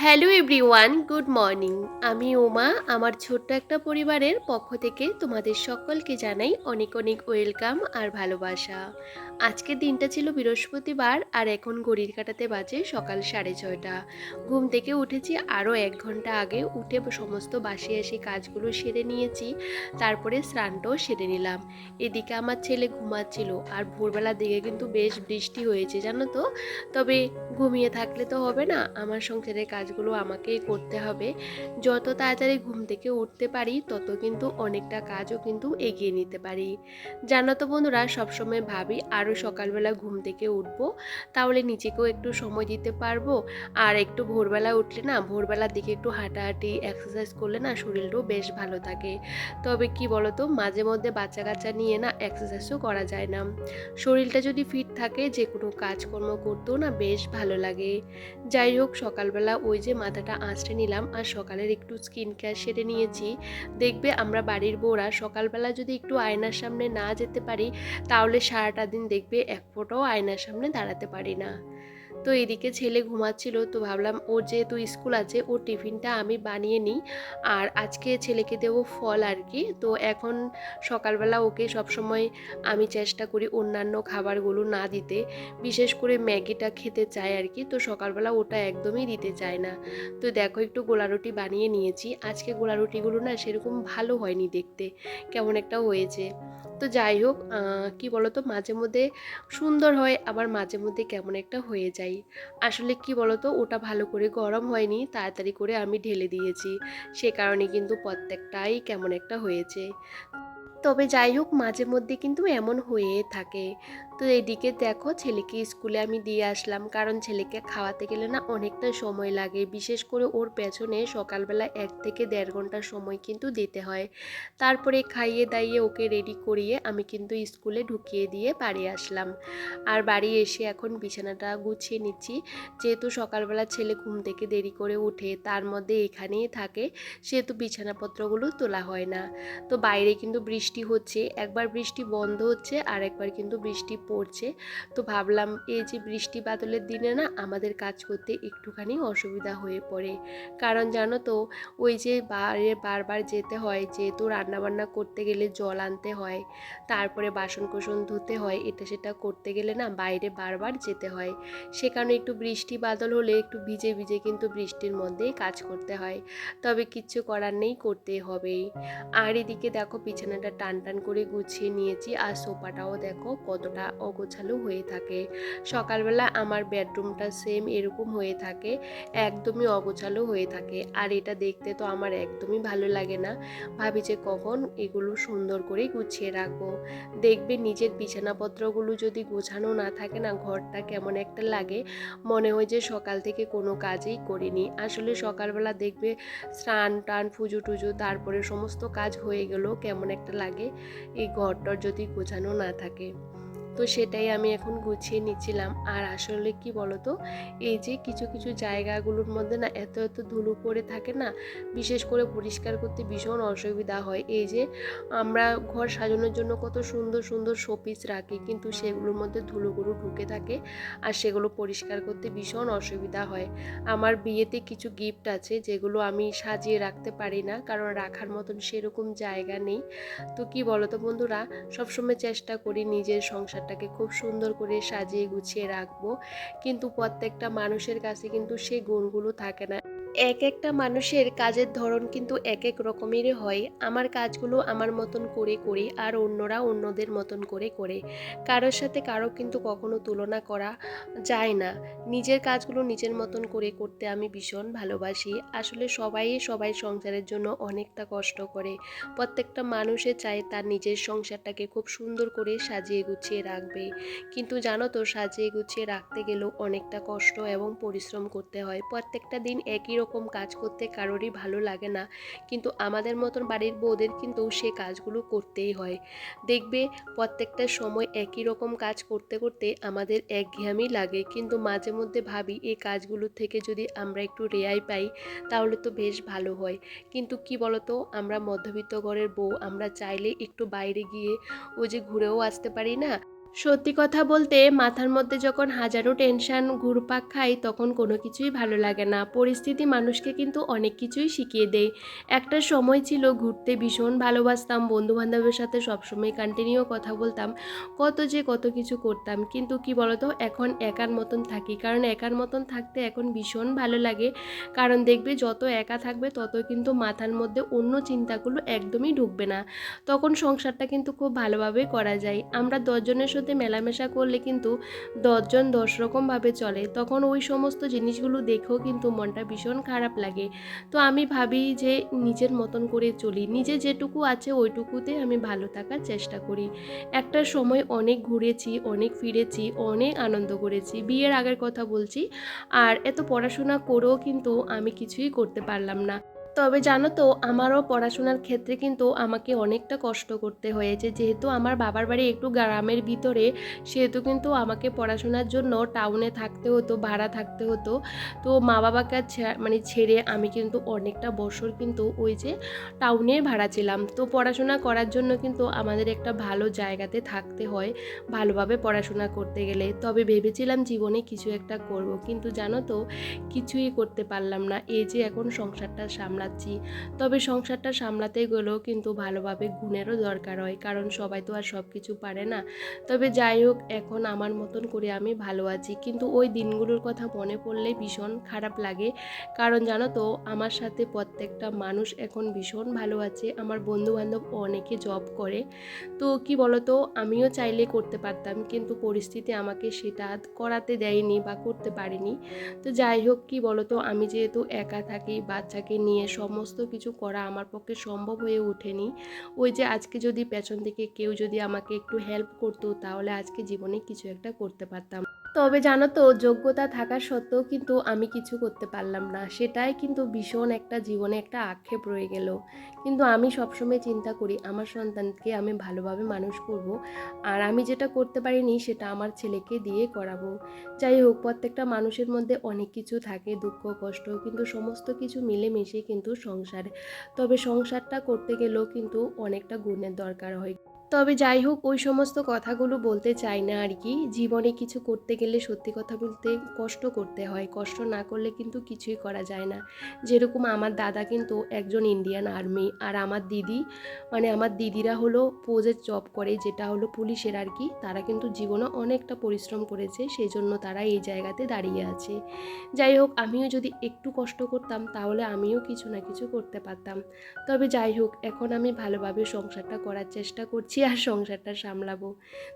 Hello everyone, good morning. আমি উমা। আমার ছোট্ট একটা পরিবারের পক্ষ থেকে তোমাদের সকলকে জানাই অনেক অনেক ওয়েলকাম আর ভালোবাসা। আজকের দিনটা ছিল বৃহস্পতিবার আর এখন ঘড়ির কাঁটাতে বাজে সকাল 6:30। ঘুম থেকে উঠেছি আরও 1 ঘন্টা আগে। উঠে সমস্ত বাসি আসি কাজগুলো সেরে নিয়েছি, তারপরে স্নানটাও সেরে নিলাম। এদিকে আমার ছেলে ঘুমাচ্ছিল আর ভোরবেলার দিকে কিন্তু বেশ বৃষ্টি হয়েছে জানো তো। তবে ঘুমিয়ে থাকলে তো হবে না, আমার সংসারের কাজগুলো আমাকেই করতে হবে। যত তাড়াতাড়ি ঘুম থেকে উঠতে পারি তত কিন্তু অনেকটা কাজও কিন্তু এগিয়ে নিতে পারি। জানো তো বন্ধুরা, সবসময় ভাবি আরও সকালবেলা ঘুম থেকে উঠবো, তাহলে নিজেকেও একটু সময় দিতে পারবো। আর একটু ভোরবেলা উঠলে না, ভোরবেলার দিকে একটু হাঁটাহাঁটি এক্সারসাইজ করলে না শরীরটাও বেশ ভালো থাকে। তবে কি বলতো, মাঝে মধ্যে বাচ্চা কাচ্চা নিয়ে না এক্সারসাইজও করা যায় না। শরীরটা যদি ফিট থাকে যে কোনো কাজকর্ম করতেও না বেশ ভালো লাগে। যাই হোক, সকালবেলা ওই যে মাথাটা আঁচড়ে নিলাম আর সকালের একটু স্কিন কেয়ার সেরে নিয়েছি। দেখবে আমরা বাড়ির বউরা সকালবেলা যদি একটু আয়নার সামনে না যেতে পারি, তাহলে সারাটা দিন দেখবে এক ফোঁটাও আয়নার সামনে দাঁড়াতে পারি না। তো এদিকে ছেলে ঘুমাচ্ছিল, তো ভাবলাম ওর যেহেতু স্কুল আছে ওর টিফিনটা আমি বানিয়ে নিই। আর আজকে ছেলেকে দেবো ফল আর কি। তো এখন সকালবেলা ওকে সবসময় আমি চেষ্টা করি অন্যান্য খাবারগুলো না দিতে। বিশেষ করে ম্যাগিটা খেতে চায় আর কি, তো সকালবেলা ওটা একদমই দিতে চায় না। তো দেখো, একটু গোলা রুটি বানিয়ে নিয়েছি। আজকে গোলা রুটিগুলো না সেরকম ভালো হয়নি দেখতে, কেমন একটা হয়েছে। তো যাই হোক, কি বলতো, মাঝে মধ্যে সুন্দর হয় আবার মাঝে মধ্যে কেমন একটা হয়ে যায়। আসলে কি বলতো, ওটা ভালো করে গরম হয়নি, তাড়াতাড়ি করে আমি ঢেলে দিয়েছি, সে কারণে কিন্তু প্রত্যেকটাই কেমন একটা হয়েছে। তবে যাই হোক, মাঝে মধ্যে কিন্তু এমন হয়ে থাকে। তো এদিকে দেখো, ছেলেকে স্কুলে আমি দিয়ে আসলাম, কারণ ছেলেকে খাওয়াতে গেলে না অনেকটা সময় লাগে। বিশেষ করে ওর পেছনে সকালবেলা 1 থেকে দেড় ঘন্টা সময় কিন্তু দিতে হয়। তারপরে খাইয়ে দাইয়ে ওকে রেডি করিয়ে আমি কিন্তু স্কুলে ঢুকিয়ে দিয়ে বাড়ি আসলাম। আর বাড়ি এসে এখন বিছানাটা গুছিয়ে নিচ্ছি। যেহেতু সকালবেলা ছেলে ঘুম থেকে দেরি করে উঠে, তার মধ্যে এখানেই থাকে, সেহেতু বিছানাপত্রগুলো তোলা হয় না। তো বাইরে কিন্তু বৃষ্টি হচ্ছে, একবার বৃষ্টি বন্ধ হচ্ছে আর একবার কিন্তু বৃষ্টি পড়ছে। তো ভাবলাম এই যে বৃষ্টি বাদলের দিনে না আমাদের কাজ করতে একটুখানি অসুবিধা হয়ে পড়ে। কারণ জানো তো, ওই যে বাইরে বারবার যেতে হয়, যেহেতু রান্নাবান্না করতে গেলে জল আনতে হয়, তারপরে বাসন কোসন ধুতে হয়, এটা সেটা করতে গেলে না বাইরে বারবার যেতে হয়। সে কারণে একটু বৃষ্টি বাদল হলে একটু ভিজে ভিজে কিন্তু বৃষ্টির মধ্যেই কাজ করতে হয়। তবে কিচ্ছু করার নেই, করতেই হবেই। আর এদিকে দেখো, বিছানাটা টান টান করে গুছিয়ে নিয়েছি আর সোফাটাও দেখো কতটা অগোছালো হয়ে থাকে। সকালবেলা আমার বেডরুমটা সেম এরকম হয়ে থাকে, একদমই অগোছালো হয়ে থাকে। আর এটা দেখতে তো আমার একদমই ভালো লাগে না। ভাবি যে কখন এগুলো সুন্দর করে গুছিয়ে রাখবো। দেখবে নিজের বিছানাপত্রগুলো যদি গোছানো না থাকে না, ঘরটা কেমন একটা লাগে, মনে হয় যে সকাল থেকে কোনো কাজই করিনি। আসলে সকালবেলা দেখবে স্নান টান পুজো টুজো তারপরে সমস্ত কাজ হয়ে গেলেও কেমন একটা লাগে এই ঘরটার যদি গোছানো না থাকে। তো সেটাই আমি এখন গুছিয়ে নিচ্ছিলাম। আর আসলে কি বলতো, এই যে কিছু কিছু জায়গাগুলোর মধ্যে না এত এত ধুলো পড়ে থাকে না, বিশেষ করে পরিষ্কার করতে ভীষণ অসুবিধা হয়। এই যে আমরা ঘর সাজানোর জন্য কত সুন্দর সুন্দর শোপিস রাখি, কিন্তু সেগুলোর মধ্যে ধুলোগুলো ঢুকে থাকে আর সেগুলো পরিষ্কার করতে ভীষণ অসুবিধা হয়। আমার বিয়েতে কিছু গিফট আছে যেগুলো আমি সাজিয়ে রাখতে পারি না, কারণ রাখার মতন সেরকম জায়গা নেই। তো কি বলতো বন্ধুরা, সবসময় চেষ্টা করি নিজের সংসারটাকে খুব সুন্দর করে সাজিয়ে গুছিয়ে রাখবো, কিন্তু প্রত্যেকটা মানুষের কাছে কিন্তু সেই গুণগুলো থাকে না। এক একটা মানুষের কাজের ধরন কিন্তু এক এক রকমেরই হয়। আমার কাজগুলো আমার মতন করে করি আর অন্যরা অন্যদের মতন করে করে, কারোর সাথে কারো কিন্তু কখনো তুলনা করা যায় না। নিজের কাজগুলো নিজের মতন করে করতে আমি ভীষণ ভালোবাসি। আসলে সবাই সবাই সংসারের জন্য অনেকটা কষ্ট করে। প্রত্যেকটা মানুষে চায় তার নিজের সংসারটাকে খুব সুন্দর করে সাজিয়ে গুছিয়ে রাখবে, কিন্তু জানো তো, সাজিয়ে গুছিয়ে রাখতে গেলেও অনেকটা কষ্ট এবং পরিশ্রম করতে হয়। প্রত্যেকটা দিন একই রকম কাজ করতে কারোরই ভালো লাগে না, কিন্তু আমাদের মতন বাড়ির বউদের কিন্তু সে কাজগুলো করতেই হয়। দেখবে প্রত্যেকটা সময় একই রকম কাজ করতে করতে আমাদের একঘেয়েমি লাগে, কিন্তু মাঝে মধ্যে ভাবি এই কাজগুলোর থেকে যদি আমরা একটু রেহাই পাই তাহলে তো বেশ ভালো হয়। কিন্তু কি বলতো, আমরা মধ্যবিত্ত ঘরের বউ, আমরা চাইলে একটু বাইরে গিয়ে ওই যে ঘুরেও আসতে পারি না। সত্যি কথা বলতে মাথার মধ্যে যখন হাজারো টেনশন ঘুরপাক খায় তখন কোনো কিছুই ভালো লাগে না। পরিস্থিতি মানুষকে কিন্তু অনেক কিছুই শিখিয়ে দেয়। একটা সময় ছিল ঘুরতে ভীষণ ভালোবাসতাম, বন্ধুবান্ধবের সাথে সবসময় কন্টিনিউ কথা বলতাম, কত কিছু করতাম। কিন্তু কি বলতো, এখন একার মতন থাকি, কারণ একার মতন থাকতে এখন ভীষণ ভালো লাগে। কারণ দেখবে যত একা থাকবে তত কিন্তু মাথার মধ্যে অন্য চিন্তাগুলো একদমই ঢুকবে না। তখন সংসারটা কিন্তু খুব ভালোভাবে করা যায়। আমরা ১০ জনের সাথে মেলামেশা করলে কিন্তু ১০ জন ১০ রকমভাবে চলে। তখন ওই সমস্ত জিনিসগুলো দেখেও কিন্তু মনটা ভীষণ খারাপ লাগে। তো আমি ভাবি যে নিজের মতন করে চলি। নিজে যেটুকু আছে ওইটুকুতে আমি ভালো থাকার চেষ্টা করি। একটা সময় অনেক ঘুরেছি, অনেক ফিরেছি, অনেক আনন্দ করেছি। বিয়ের আগের কথা বলছি। আর এত পড়াশোনা করেও কিন্তু আমি কিছুই করতে পারলাম না। তবে জানো তো, আমারও পড়াশোনার ক্ষেত্রে কিন্তু আমাকে অনেকটা কষ্ট করতে হয়েছে। যেহেতু আমার বাবার বাড়ি একটু গ্রামের ভিতরে, সেহেতু কিন্তু আমাকে পড়াশোনার জন্য টাউনে থাকতে হতো, ভাড়া থাকতে হতো। তো মা বাবাকে মানে ছেড়ে আমি কিন্তু অনেকটা বছর কিন্তু ওই যে টাউনে ভাড়া ছিলাম। তো পড়াশোনা করার জন্য কিন্তু আমাদের একটা ভালো জায়গাতে থাকতে হয় ভালোভাবে পড়াশোনা করতে গেলে। তবে ভেবেছিলাম জীবনে কিছু একটা করব, কিন্তু জানো তো কিছুই করতে পারলাম না। এই যে এখন সংসারটা সামলাচ্ছি, তবে সংসারটা সামলাতে গেলেও কিন্তু ভালোভাবে গুণেরও দরকার হয়, কারণ সবাই তো আর সব কিছু পারে না। তবে যাই হোক, এখন আমার মতন করে আমি ভালো আছি, কিন্তু ওই দিনগুলোর কথা মনে পড়লে ভীষণ খারাপ লাগে। কারণ জানো তো, আমার সাথে প্রত্যেকটা মানুষ এখন ভীষণ ভালো আছে। আমার বন্ধুবান্ধব অনেকে জব করে। তো কি বলতো, আমিও চাইলে করতে পারতাম, কিন্তু পরিস্থিতি আমাকে সেটা করাতে দেয়নি বা করতে পারিনি। তো যাই হোক, কি বলতো, আমি যেহেতু একা থাকি, বাচ্চাকে নিয়ে সমস্ত কিছু করা আমার পক্ষে সম্ভব হয়ে ওঠেনি। ওই যে আজকে যদি পেছন থেকে কেউ যদি আমাকে একটু হেল্প করতো, তাহলে আজকে জীবনে কিছু একটা করতে পারতাম। তবে জানো তো, যোগ্যতা থাকা সত্ত্বেও কিন্তু আমি কিছু করতে পারলাম না। সেটাই কিন্তু ভীষণ একটা জীবনে একটা আক্ষেপ রয়ে গেল। কিন্তু আমি সবসময় চিন্তা করি আমার সন্তানকে আমি ভালোভাবে মানুষ করব, আর আমি যেটা করতে পারিনি সেটা আমার ছেলেকে দিয়ে করাবো। যাই হোক, প্রত্যেকটা মানুষের মধ্যে অনেক কিছু থাকে, দুঃখ কষ্ট, কিন্তু সমস্ত কিছু মিলেমিশে কিন্তু সংসার। তবে সংসারটা করতে গেলেও কিন্তু অনেকটা গুণের দরকার হয়। তবে যাই হোক, ওই সমস্ত কথাগুলো বলতে চাই না আর কি। জীবনে কিছু করতে গেলে সত্যি কথা বলতে কষ্ট করতে হয়, কষ্ট না করলে কিন্তু কিছুই করা যায় না। যেরকম আমার দাদা কিন্তু একজন ইন্ডিয়ান আর্মি, আর আমার দিদি, মানে আমার দিদিরা হলো ফৌজের জব করে, যেটা হলো পুলিশের আর কি। তারা কিন্তু জীবনে অনেকটা পরিশ্রম করেছে, সেই জন্য তারা এই জায়গাতে দাঁড়িয়ে আছে। যাই হোক, আমিও যদি একটু কষ্ট করতাম তাহলে আমিও কিছু না কিছু করতে পারতাম। তবে যাই হোক, এখন আমি ভালোভাবে সংসারটা করার চেষ্টা করছি আর সংসারটা সামলাবো।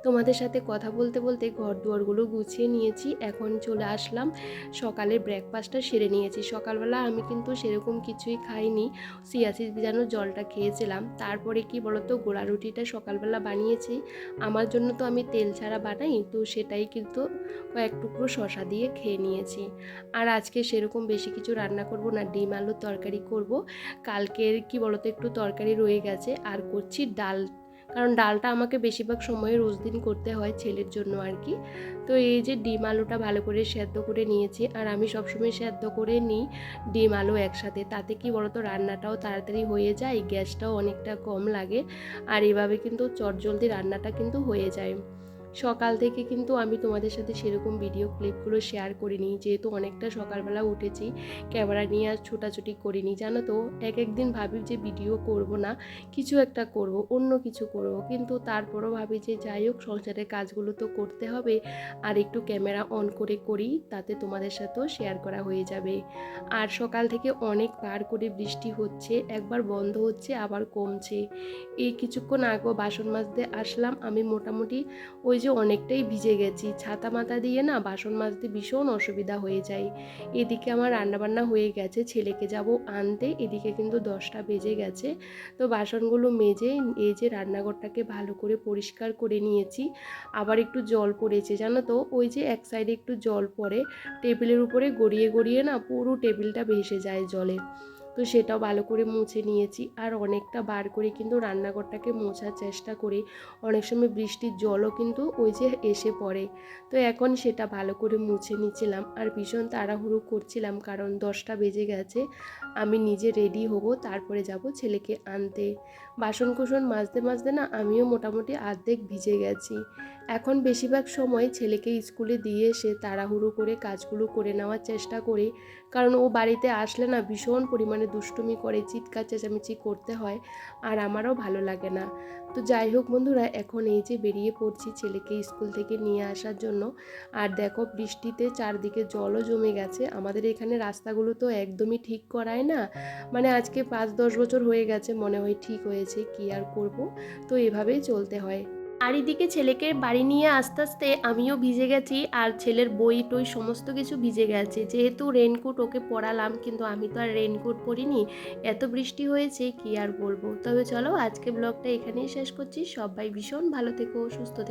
তোমাদের সাথে কথা বলতে বলতে ঘর দুয়ারগুলো গুছিয়ে নিয়েছি, এখন চলে আসলাম, সকালে ব্রেকফাস্টটা সেরে নিয়েছি। সকালবেলা আমি কিন্তু সেরকম কিছুই খাইনি, সিয়াসিড ভিজানো জলটা খেয়েছিলাম। তারপরে কি বলতো, গোলা রুটিটা সকালবেলা বানিয়েছি। আমার জন্য তো আমি তেল ছাড়া বানাই, তো সেটাই কিন্তু কয়েক টুকরো শশা দিয়ে খেয়ে নিয়েছি। আর আজকে সেরকম বেশি কিছু রান্না করব না, ডিম আলুর তরকারি করব। কালকের কি বলতো একটু তরকারি রয়ে গেছে, আর করছি ডাল, কারণ ডালটা আমাকে বেশিরভাগ সময় রোজ দিন করতে হয় ছেলের জন্য আর কি। তো এই যে ডিম আলুটা ভালো করে সেদ্ধ করে নিয়েছি, আর আমি সবসময় সেদ্ধ করে নিই ডিম আলু একসাথে, তাতে কি বলতো রান্নাটাও তাড়াতাড়ি হয়ে যায়, গ্যাসটাও অনেকটা কম লাগে, আর এভাবে কিন্তু চটজলদি রান্নাটা কিন্তু হয়ে যায়। সকাল থেকে কিন্তু আমি তোমাদের সাথে সেরকম ভিডিও ক্লিপগুলো শেয়ার করিনি, যেহেতু অনেকটা সকালবেলা উঠেছি, ক্যামেরা নিয়ে আর ছোটাছুটি করিনি। জানো তো, এক একদিন ভাবি যে ভিডিও করব না, কিছু একটা করব, অন্য কিছু করব, কিন্তু তারপরও ভাবি যে যাই হোক, সংসারের কাজগুলো তো করতে হবে, আর একটু ক্যামেরা অন করে করি, তাতে তোমাদের সাথেও শেয়ার করা হয়ে যাবে। আর সকাল থেকে অনেক বার করে বৃষ্টি হচ্ছে, একবার বন্ধ হচ্ছে আবার কমছে। এই কিছুক্ষণ আগেও বাসন মাজতে আসলাম, আমি মোটামুটি ওই যে অনেকটাই ভিজে গেছি, ছাতা মাথা দিয়ে না বাসন মাজতে ভীষণ অসুবিধা হয়ে যায়। এদিকে আমার রান্নাবান্না হয়ে গেছে, ছেলেকে যাব আনতে, এদিকে কিন্তু 10টা বেজে গেছে। তো বাসনগুলো মেজে এই যে রান্নাঘরটাকে ভালো করে পরিষ্কার করে নিয়েছি। আবার একটু জল পড়েছে, জানো তো, ওই যে এক সাইডে একটু জল পড়ে, টেবিলের উপরে গড়িয়ে গড়িয়ে না পুরো টেবিলটা ভেসে যায় জলে। তো সেটাও ভালো করে মুছে নিয়েছি, আর অনেকটা বার করে কিন্তু রান্নাঘরটাকে মোছার চেষ্টা করি। অনেক সময় বৃষ্টির জলও কিন্তু ওই যে এসে পড়ে। তো এখন সেটা ভালো করে মুছে নিচ্ছিলাম, আর ভীষণ তাড়াহুড়ো করছিলাম, কারণ 10টা বেজে গেছে। আমি নিজে রেডি হব, তারপরে যাব ছেলেকে আনতে। বাসনকুসন মাজতে মাজতে না আমিও মোটামুটি অর্ধেক ভিজে গেছি। এখন বেশিরভাগ সময় ছেলেকে স্কুলে দিয়ে এসে তাড়াহুড়ো করে কাজগুলো করে নেওয়ার চেষ্টা করি, কারণ ও বাড়িতে আসলে না ভীষণ পরিমাণে দুষ্টুমি করে, চিৎকার চেঁচামেচি করতে হয়, আর আমারও ভালো লাগে না। তো যাই হোক বন্ধুরা, এখন এই যে বেরিয়ে পড়ছি ছেলেকে স্কুল থেকে নিয়ে আসার জন্য। আর দেখো বৃষ্টিতে চারদিকে জলও জমে গেছে। আমাদের এখানে রাস্তাগুলো তো একদমই ঠিক করায় না, মানে আজকে 5-10 বছর হয়ে গেছে মনে হয় ঠিক হয়েছে, কি আর করব, তো এভাবেই চলতে হয়। আর এদিকে ছেলেকে বাড়ি নিয়ে আস্তে আস্তে আমিও ভিজে গেছি, আর ছেলের বই টই সমস্ত কিছু ভিজে গেছে। যেহেতু রেনকোট ওকে পরালাম, কিন্তু আমি তো আর রেনকোট পরিনি, এত বৃষ্টি হয়েছে কি আর বলবো। তবে চলো আজকে ব্লগটা এখানেই শেষ করছি। সবাই ভীষণ ভালো থেকো, সুস্থ থেকো।